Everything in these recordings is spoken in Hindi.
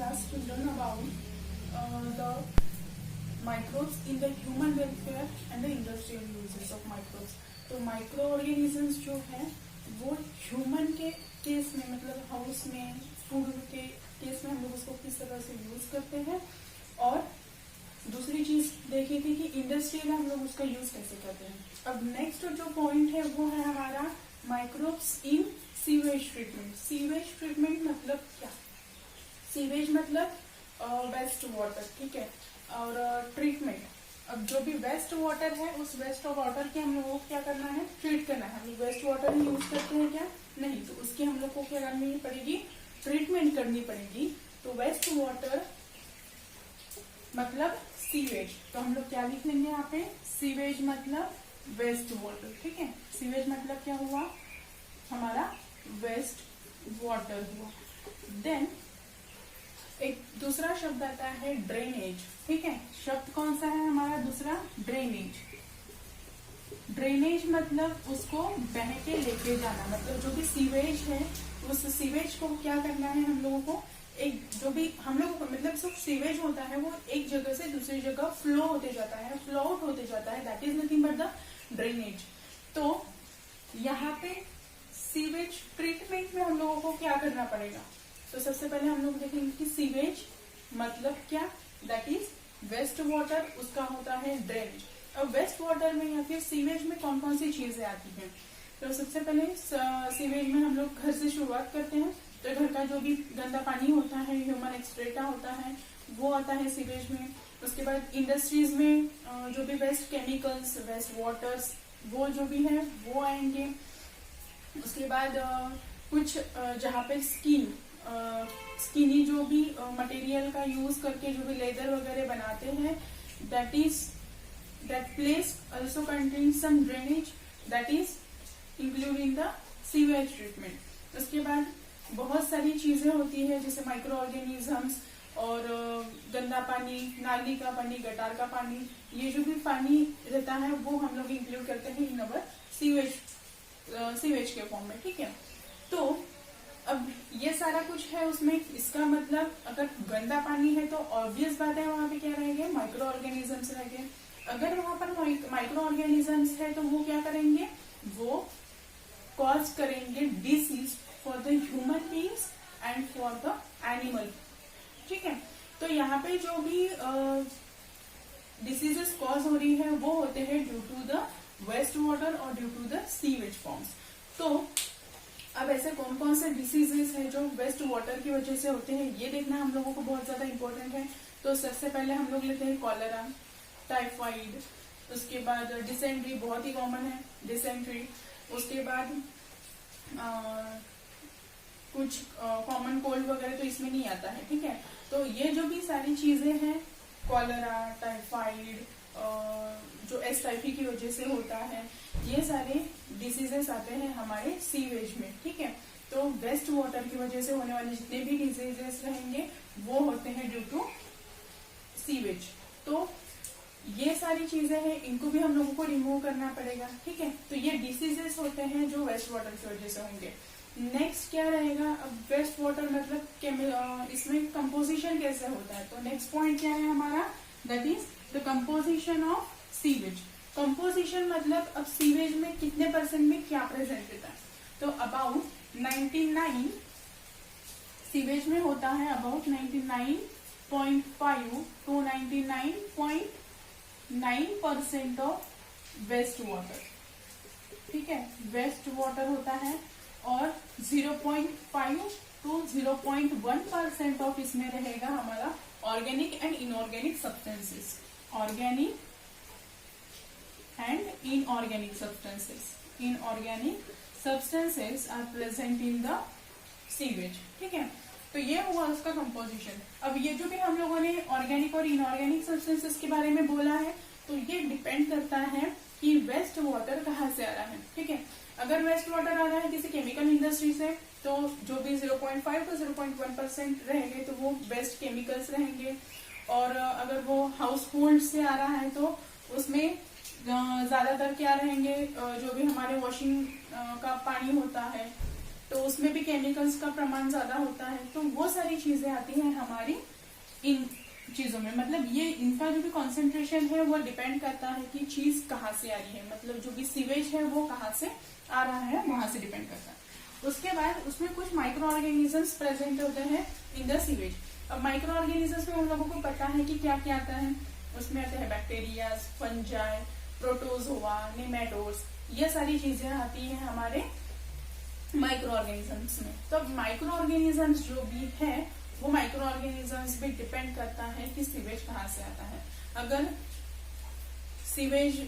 class to learn about the microbes in the human welfare and the industrial uses of microbes. तो माइक्रो ऑर्गेनिजम्स जो है वो ह्यूमन के केस में, मतलब हाउस में, फूड के केस में हम लोग उसको किस तरह से यूज करते हैं, और दूसरी चीज देखी थी कि इंडस्ट्री में हम लोग उसका यूज कैसे करते हैं. अब नेक्स्ट जो पॉइंट है वो है हमारा microbes in sewage treatment. Sewage treatment मतलब क्या? सीवेज मतलब वेस्ट वाटर, ठीक है, और ट्रीटमेंट. अब जो भी वेस्ट वाटर है उस वेस्ट वाटर के हम लोगों को क्या करना है? ट्रीट करना है. हम लोग वेस्ट वाटर ही यूज करते हैं क्या? नहीं. तो उसकी हम लोग को क्या करनी पड़ेगी? ट्रीटमेंट करनी पड़ेगी. तो वेस्ट वाटर मतलब सीवेज. तो हम लोग क्या लिख लेंगे यहाँ पे? सीवेज मतलब वेस्ट वाटर, ठीक है. सीवेज मतलब क्या हुआ? हमारा वेस्ट वाटर हुआ. देन एक दूसरा शब्द आता है ड्रेनेज, ठीक है. शब्द कौन सा है हमारा दूसरा? ड्रेनेज. ड्रेनेज मतलब उसको बह के लेके जाना. मतलब जो भी सीवेज है उस सीवेज को क्या करना है हम लोगों को? एक जो भी हम लोगों को मतलब सब सीवेज होता है वो एक जगह से दूसरी जगह फ्लो होते जाता है, फ्लो आउट होते जाता है. That is nothing but the drainage. तो यहाँ पे सीवेज ट्रीटमेंट में हम लोगों को क्या करना पड़ेगा? तो सबसे पहले हम लोग देखेंगे कि सीवेज मतलब क्या. दैट इज वेस्ट वाटर, उसका होता है ड्रेनेज. अब वेस्ट वाटर में या फिर सीवेज में कौन कौन सी चीजें आती हैं? तो सबसे पहले सीवेज में हम लोग घर से शुरुआत करते हैं. तो घर का जो भी गंदा पानी होता है, ह्यूमन एक्सक्रेटा होता है, वो आता है सीवेज में. उसके बाद इंडस्ट्रीज में जो भी वेस्ट केमिकल्स, वेस्ट वाटर्स, वो जो भी है वो आएंगे. उसके बाद कुछ जहाँ पे स्किनी जो भी मटेरियल का यूज करके जो भी लेदर वगैरह बनाते हैं, that place also contains some drainage that is included in the sewage treatment. उसके बाद बहुत सारी चीजें होती है जैसे माइक्रो ऑर्गेनिजम्स और गंदा पानी, नाली का पानी, गटार का पानी, ये जो भी पानी रहता है वो हम लोग इंक्लूड करते हैं इन अवर सीवेज के फॉर्म में, ठीक है. तो अब ये सारा कुछ है उसमें. इसका मतलब अगर गंदा पानी है तो ऑब्वियस बात है वहां पे क्या रहेंगे? माइक्रो ऑर्गेनिजम्स रहेंगे. अगर वहां पर माइक्रो ऑर्गेनिजम्स है तो वो क्या करेंगे? वो कॉज करेंगे disease for the human beings and for the animal, ठीक है. तो यहाँ पे जो भी डिसीजेस कॉज हो रही है वो होते हैं due to the waste water और due to the sewage forms. तो अब ऐसे कौन कौन से डिसीजेस हैं जो वेस्ट वाटर की वजह से होते हैं, ये देखना हम लोगों को बहुत ज्यादा इंपॉर्टेंट है. तो सबसे पहले हम लोग लेते हैं कॉलेरा, टाइफाइड. उसके बाद डिसेंट्री, बहुत ही कॉमन है डिसेंट्री. उसके बाद कुछ कॉमन कोल्ड वगैरह तो इसमें नहीं आता है, ठीक है. तो ये जो भी सारी चीजें हैं, कॉलेरा, टाइफाइड, जो एसटाइफी की वजह से होता है, ये सारे डिसीजेस आते हैं हमारे सीवेज में, ठीक है. तो वेस्ट वाटर की वजह से होने वाले जितने भी डिसीजेस रहेंगे वो होते हैं ड्यू टू सीवेज. तो ये सारी चीजें हैं, इनको भी हम लोगों को रिमूव करना पड़ेगा, ठीक है. तो ये डिसीजेस होते हैं जो वेस्ट वाटर की वजह से होंगे. नेक्स्ट क्या रहेगा? अब वेस्ट वाटर मतलब इसमें कंपोजिशन कैसे होता है? तो नेक्स्ट पॉइंट क्या है हमारा? That is the composition of sewage. Composition मतलब अब सीवेज में कितने परसेंट में क्या प्रेजेंट रहता है? तो अबाउट 99 सीवेज में होता है about 99.5 to 99.9% of waste water, ठीक है. वेस्ट वाटर होता है और 0.5 to 0.1% ऑफ इसमें रहेगा हमारा organic and inorganic substances. Organic and inorganic substances. Inorganic substances are present in the sewage, ठीक है. तो ये हुआ उसका कंपोजिशन. अब ये जो भी हम लोगों ने ऑर्गेनिक और इनऑर्गेनिक सब्सटेंसेस के बारे में बोला है, तो ये डिपेंड करता है कि वेस्ट वाटर कहाँ से आ रहा है, ठीक है. अगर वेस्ट वाटर आ रहा है किसी केमिकल इंडस्ट्री से, तो जो भी 0.5 to 0.1% रहेंगे तो वो वेस्ट केमिकल्स रहेंगे. और अगर वो हाउस होल्ड से आ रहा है तो उसमें ज्यादातर क्या रहेंगे? जो भी हमारे वॉशिंग का पानी होता है तो उसमें भी केमिकल्स का प्रमाण ज्यादा होता है। तो वो सारी चीजें आती हैं हमारी इन चीजों में। मतलब ये इनका जो भी कॉन्सेंट्रेशन है वो डिपेंड करता है कि चीज कहाँ से आ रही है, मतलब जो भी सीवेज है वो कहाँ से आ रहा है, वहां से डिपेंड करता है। उसके बाद उसमें कुछ माइक्रो ऑर्गेनिजम्स प्रेजेंट होते हैं इन द सीवेज। अब माइक्रो ऑर्गेनिजम्स में उन लोगों को पता है कि क्या क्या आता है। उसमें आते हैं बैक्टीरिया, फंजाई, प्रोटोजोआ, नेमेटोड्स, ये सारी चीजें आती हैं हमारे माइक्रो ऑर्गेनिजम्स में। तो अब माइक्रो ऑर्गेनिजम्स जो भी है वो माइक्रो ऑर्गेनिजम्स भी डिपेंड करता है कि सीवेज कहाँ से आता है। अगर सीवेज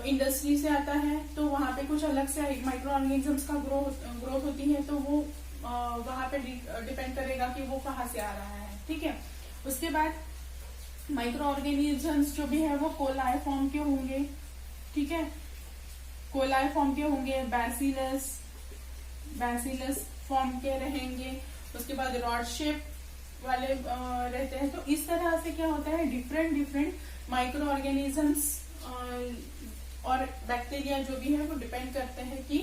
इंडस्ट्री से आता है तो वहां पे कुछ अलग से माइक्रो ऑर्गेनिजम्स का ग्रोथ होती है, तो वो वहां पे डिपेंड करेगा कि वो कहाँ से आ रहा है। ठीक है। उसके बाद माइक्रो ऑर्गेनिजम्स जो भी है वो कोलाई फॉर्म के होंगे। ठीक है, कोलाई फॉर्म के होंगे, बैसिलस फॉर्म के रहेंगे। उसके बाद रॉड शेप वाले रहते हैं। तो इस तरह से क्या होता है, डिफरेंट माइक्रो ऑर्गेनिजम्स और बैक्टीरिया जो भी है वो डिपेंड करते हैं कि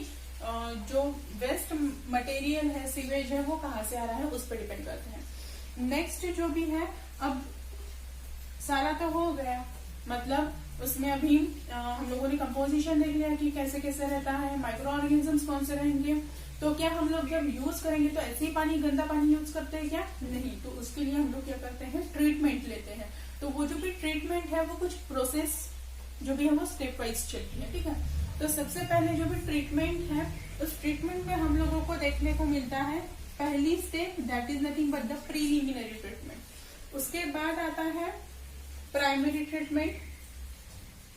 जो वेस्ट मटेरियल है, सीवेज है, वो कहाँ से आ रहा है, उस पर डिपेंड करते हैं। नेक्स्ट जो भी है, अब सारा तो हो गया, मतलब उसमें अभी हम लोगों ने कंपोजिशन देख लिया कि कैसे कैसे रहता है, माइक्रो ऑर्गेनिजम्स कौन से रहेंगे। तो क्या हम लोग जब यूज करेंगे तो ऐसे ही पानी, गंदा पानी यूज करते हैं क्या? नहीं। तो उसके लिए हम लोग क्या करते हैं, ट्रीटमेंट लेते हैं। तो वो जो भी ट्रीटमेंट है वो कुछ प्रोसेस जो भी है वो स्टेप वाइज चलती है। ठीक है। तो सबसे पहले जो भी ट्रीटमेंट है, उस ट्रीटमेंट में हम लोगों को देखने को मिलता है पहली step, that is nothing but the preliminary treatment. उसके बाद आता है primary treatment,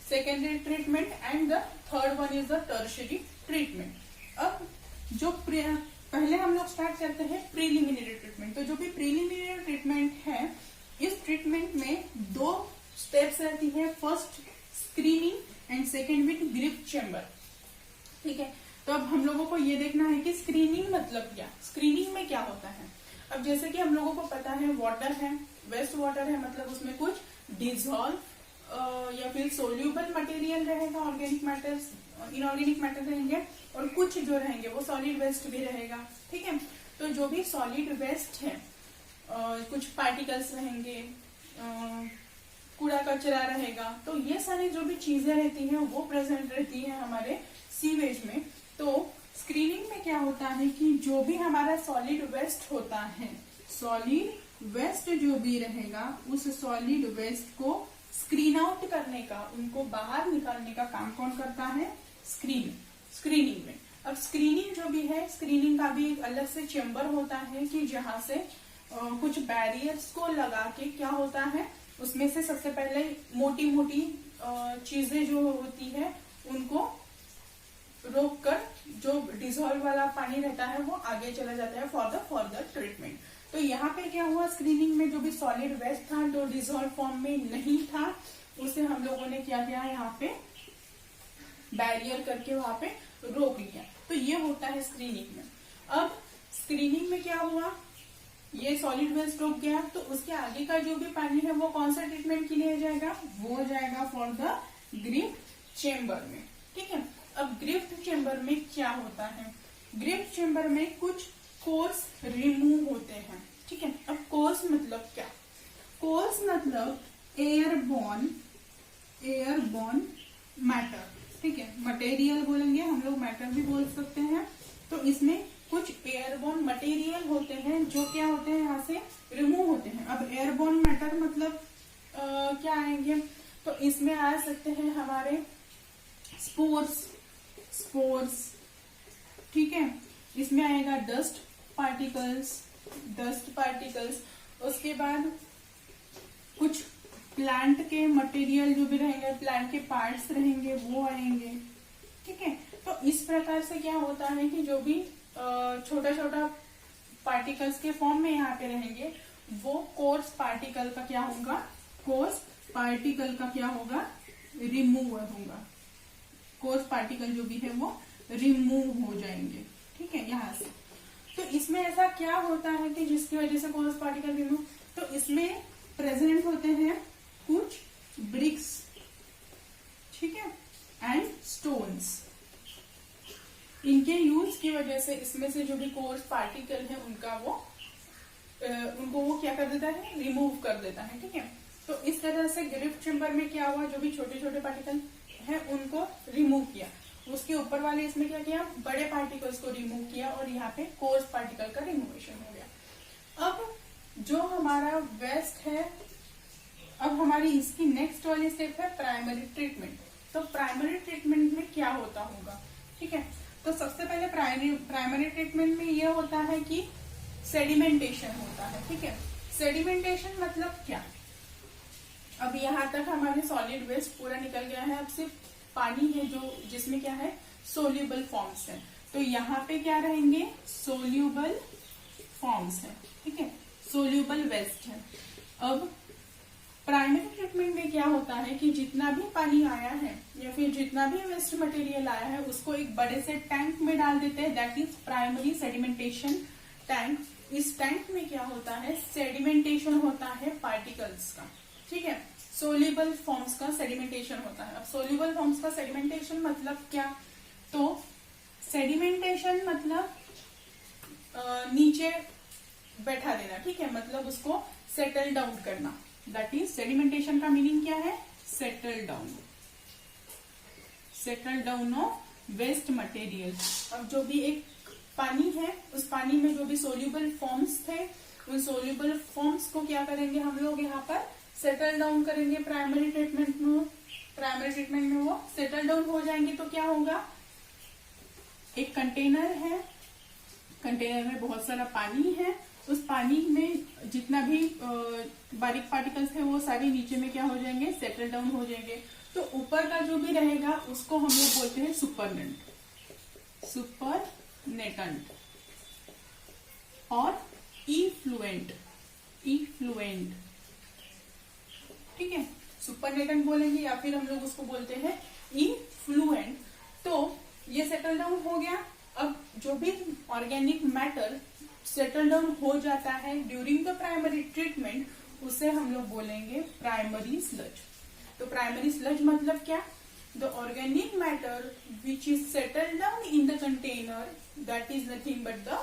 secondary treatment and the third one is the tertiary treatment. अब जो पहले हम लोग स्टार्ट करते हैं प्रीलिमिनरी ट्रीटमेंट। तो जो भी प्रीलिमिनरी ट्रीटमेंट है, इस ट्रीटमेंट में 2 स्टेप्स रहती है, first screening and second with grip chamber. ठीक है। तो अब हम लोगों को ये देखना है कि स्क्रीनिंग मतलब क्या, स्क्रीनिंग में क्या होता है। अब जैसे कि हम लोगों को पता है वाटर है, वेस्ट वाटर है, मतलब उसमें कुछ डिजॉल्व या फिर सोल्यूबल मटेरियल रहेगा, ऑर्गेनिक मैटर्स, इनऑर्गेनिक मैटर रहेंगे, और कुछ जो रहेंगे वो सॉलिड वेस्ट भी रहेगा। ठीक है। तो जो भी सॉलिड वेस्ट है, कुछ पार्टिकल्स रहेंगे, कूड़ा कचरा रहेगा, तो ये सारी जो भी चीजें रहती हैं वो प्रेजेंट रहती है हमारे सीवेज में। तो स्क्रीनिंग में क्या होता है कि जो भी हमारा सॉलिड वेस्ट होता है, सॉलिड वेस्ट जो भी रहेगा, उस सॉलिड वेस्ट को स्क्रीन आउट करने का, उनको बाहर निकालने का काम कौन करता है, स्क्रीनिंग में। अब स्क्रीनिंग जो भी है, स्क्रीनिंग का भी एक अलग से चेम्बर होता है कि जहां से कुछ बैरियर्स को लगा के क्या होता है, उसमें से सबसे पहले मोटी मोटी चीजें जो होती है उनको रोक कर जो डिजॉल्व वाला पानी रहता है वो आगे चला जाता है फॉर द फर्दर ट्रीटमेंट। तो यहाँ पे क्या हुआ, स्क्रीनिंग में जो भी सॉलिड वेस्ट था, जो डिजॉल्व फॉर्म में नहीं था, उसे हम लोगों ने क्या किया, यहाँ पे बैरियर करके वहां पे रोक लिया। तो ये होता है स्क्रीनिंग में। अब स्क्रीनिंग में क्या हुआ, ये सॉलिड वेस्ट रुक गया, तो उसके आगे का जो भी पानी है वो कौन सा ट्रीटमेंट के लिए जाएगा, वो जाएगा फॉर द ग्रिफ्ट चेम्बर में। ठीक है। अब ग्रिफ्ट चेम्बर में क्या होता है, ग्रिफ्ट चेम्बर में कुछ कोर्स रिमूव होते हैं। ठीक है। अब कोर्स मतलब क्या, कोर्स मतलब एयरबॉर्न मैटर। ठीक है, मटेरियल बोलेंगे हम लोग, मैटर भी बोल सकते हैं। तो इसमें कुछ एयरबॉर्न मटेरियल होते हैं जो क्या होते हैं, यहाँ से रिमूव होते हैं। अब एयरबॉर्न मैटर मतलब क्या आएंगे, तो इसमें आ सकते हैं हमारे स्पोर्स। ठीक है। इसमें आएगा डस्ट पार्टिकल्स। उसके बाद कुछ प्लांट के मटेरियल जो भी रहेंगे, प्लांट के पार्ट्स रहेंगे, वो आएंगे। ठीक है। तो इस प्रकार से क्या होता है कि जो भी छोटा छोटा पार्टिकल्स के फॉर्म में यहाँ पे रहेंगे, वो कोर्स पार्टिकल का क्या होगा, रिमूव होगा। कोर्स पार्टिकल जो भी है वो रिमूव हो जाएंगे। ठीक है, यहाँ से। तो इसमें ऐसा क्या होता है कि जिसकी वजह से कोर्स पार्टिकल रिमूव, तो इसमें प्रेजेंट होते हैं कुछ ब्रिक्स, ठीक है, एंड स्टोन्स। इनके यूज की वजह से इसमें से जो भी कोर्स पार्टिकल है उनको वो क्या कर देता है, रिमूव कर देता है। ठीक है, तो इस तरह से गिरिफ्ट चेम्बर में क्या हुआ, जो भी छोटे छोटे पार्टिकल है उनको रिमूव किया, उसके ऊपर वाले इसमें क्या किया, बड़े पार्टिकल्स को रिमूव किया और यहाँ पे कोर्स पार्टिकल का रिमूवेशन हो गया। अब जो हमारा वेस्ट है, अब हमारी इसकी नेक्स्ट वाली स्टेप है प्राइमरी ट्रीटमेंट। तो प्राइमरी ट्रीटमेंट में क्या होता होगा, ठीक है, तो सबसे पहले प्राइमरी ट्रीटमेंट में ये होता है कि सेडिमेंटेशन होता है। ठीक है, सेडिमेंटेशन मतलब क्या, अब यहाँ तक हमारे सॉलिड वेस्ट पूरा निकल गया है, अब सिर्फ पानी है जो जिसमें क्या है, सोल्यूबल फॉर्म्स है। तो यहाँ पे क्या रहेंगे, सोल्यूबल फॉर्म्स है। ठीक है, सोल्यूबल वेस्ट है। अब प्राइमरी ट्रीटमेंट में क्या होता है कि जितना भी पानी आया है या फिर जितना भी वेस्ट मटेरियल आया है उसको एक बड़े से टैंक में डाल देते हैं, that is primary sedimentation tank. इस टैंक में क्या होता है, सेडिमेंटेशन होता है पार्टिकल्स का। ठीक है, सोल्यूबल फॉर्म्स का सेडिमेंटेशन होता है। अब सोल्यूबल फॉर्म्स का सेडिमेंटेशन मतलब क्या, तो सेडिमेंटेशन मतलब नीचे बैठा देना। ठीक है, मतलब उसको सेटल डाउन करना, दैट इज सेडिमेंटेशन का मीनिंग क्या है, settle down, settle down of waste material. अब जो भी एक पानी है, उस पानी में जो भी सोल्यूबल फॉर्म्स थे, उन सोल्यूबल फॉर्म्स को क्या करेंगे हम लोग यहाँ पर सेटल डाउन करेंगे प्राइमरी ट्रीटमेंट में। प्राइमरी ट्रीटमेंट में वो सेटल डाउन हो जाएंगे तो क्या होगा, एक कंटेनर है, कंटेनर में बहुत सारा पानी है, उस पानी में जितना भी बारीक पार्टिकल्स है वो सारे नीचे में क्या हो जाएंगे, सेटल डाउन हो जाएंगे। तो ऊपर का जो भी रहेगा उसको हम लोग बोलते हैं सुपरनेंट, सुपरनेटेंट और इफ्लुएंट, इफ्लुएंट। ठीक है, सुपरनेटेंट बोलेंगे या फिर हम लोग उसको बोलते हैं इफ्लुएंट। तो ये सेटल डाउन हो गया। अब जो भी ऑर्गेनिक मैटर सेटल डाउन हो जाता है ड्यूरिंग द प्राइमरी ट्रीटमेंट, उसे हम लोग बोलेंगे प्राइमरी स्लज। तो प्राइमरी स्लज मतलब क्या, the organic matter which is settle down in the container, that is nothing but the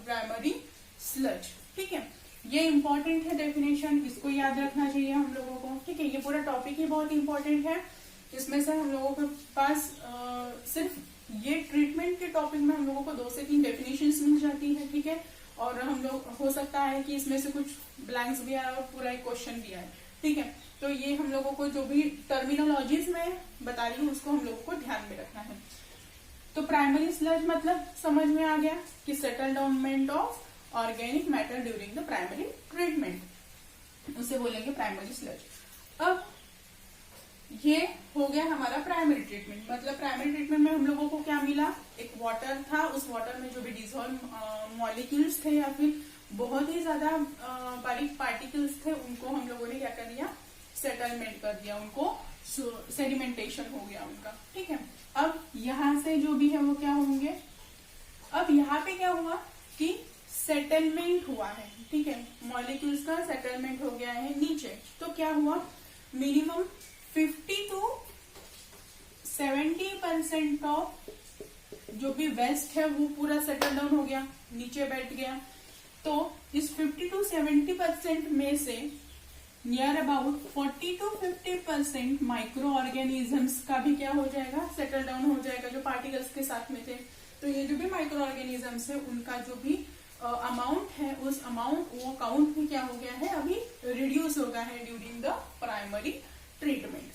primary sludge. ठीक है, ये इंपॉर्टेंट है डेफिनेशन, इसको याद रखना चाहिए हम लोगों को। ठीक है, ये पूरा टॉपिक ही बहुत इंपॉर्टेंट है। इसमें से हम लोगों के पास सिर्फ ये ट्रीटमेंट के टॉपिक में हम लोगों को 2 से 3 डेफिनेशंस मिल जाती है। ठीक है, और हम लोग हो सकता है कि इसमें से कुछ ब्लैंक्स भी आए और पूरा एक क्वेश्चन भी आए। ठीक है, तो ये हम लोगों को जो भी टर्मिनोलॉजीज में बता रही हूँ उसको हम लोगों को ध्यान में रखना है। तो प्राइमरी स्लज मतलब समझ में आ गया कि सेटल डाउनमेंट of organic matter during the primary treatment, उसे बोलेंगे प्राइमरी स्लज। अब ये हो गया हमारा प्राइमरी ट्रीटमेंट। मतलब प्राइमरी ट्रीटमेंट में हम लोगों को क्या मिला, एक वाटर था, उस वाटर में जो भी डिजॉल्व मॉलिक्यूल्स थे या फिर बहुत ही ज्यादा बारीक पार्टिकल्स थे, उनको हम लोगों ने क्या कर दिया, सेटलमेंट कर दिया, उनको सेडिमेंटेशन हो गया उनका। ठीक है, अब यहाँ से जो भी है वो क्या होंगे, अब यहाँ पे क्या हुआ कि सेटलमेंट हुआ है। ठीक है, मॉलिक्यूल्स का सेटलमेंट हो गया है नीचे। तो क्या हुआ, मिनिमम 50 to 70% ऑफ जो भी वेस्ट है वो पूरा सेटल डाउन हो गया, नीचे बैठ गया। तो इस 50 to 70% में से near about 40 to 50% micro organisms का भी क्या हो जाएगा, सेटल डाउन हो जाएगा, जो पार्टिकल्स के साथ में थे। तो ये जो भी माइक्रो ऑर्गेनिजम्स है उनका जो भी अमाउंट है, उस अमाउंट वो काउंट भी क्या हो गया है, अभी रिड्यूस हो गया है ड्यूरिंग द प्राइमरी ट्रीटमेंट।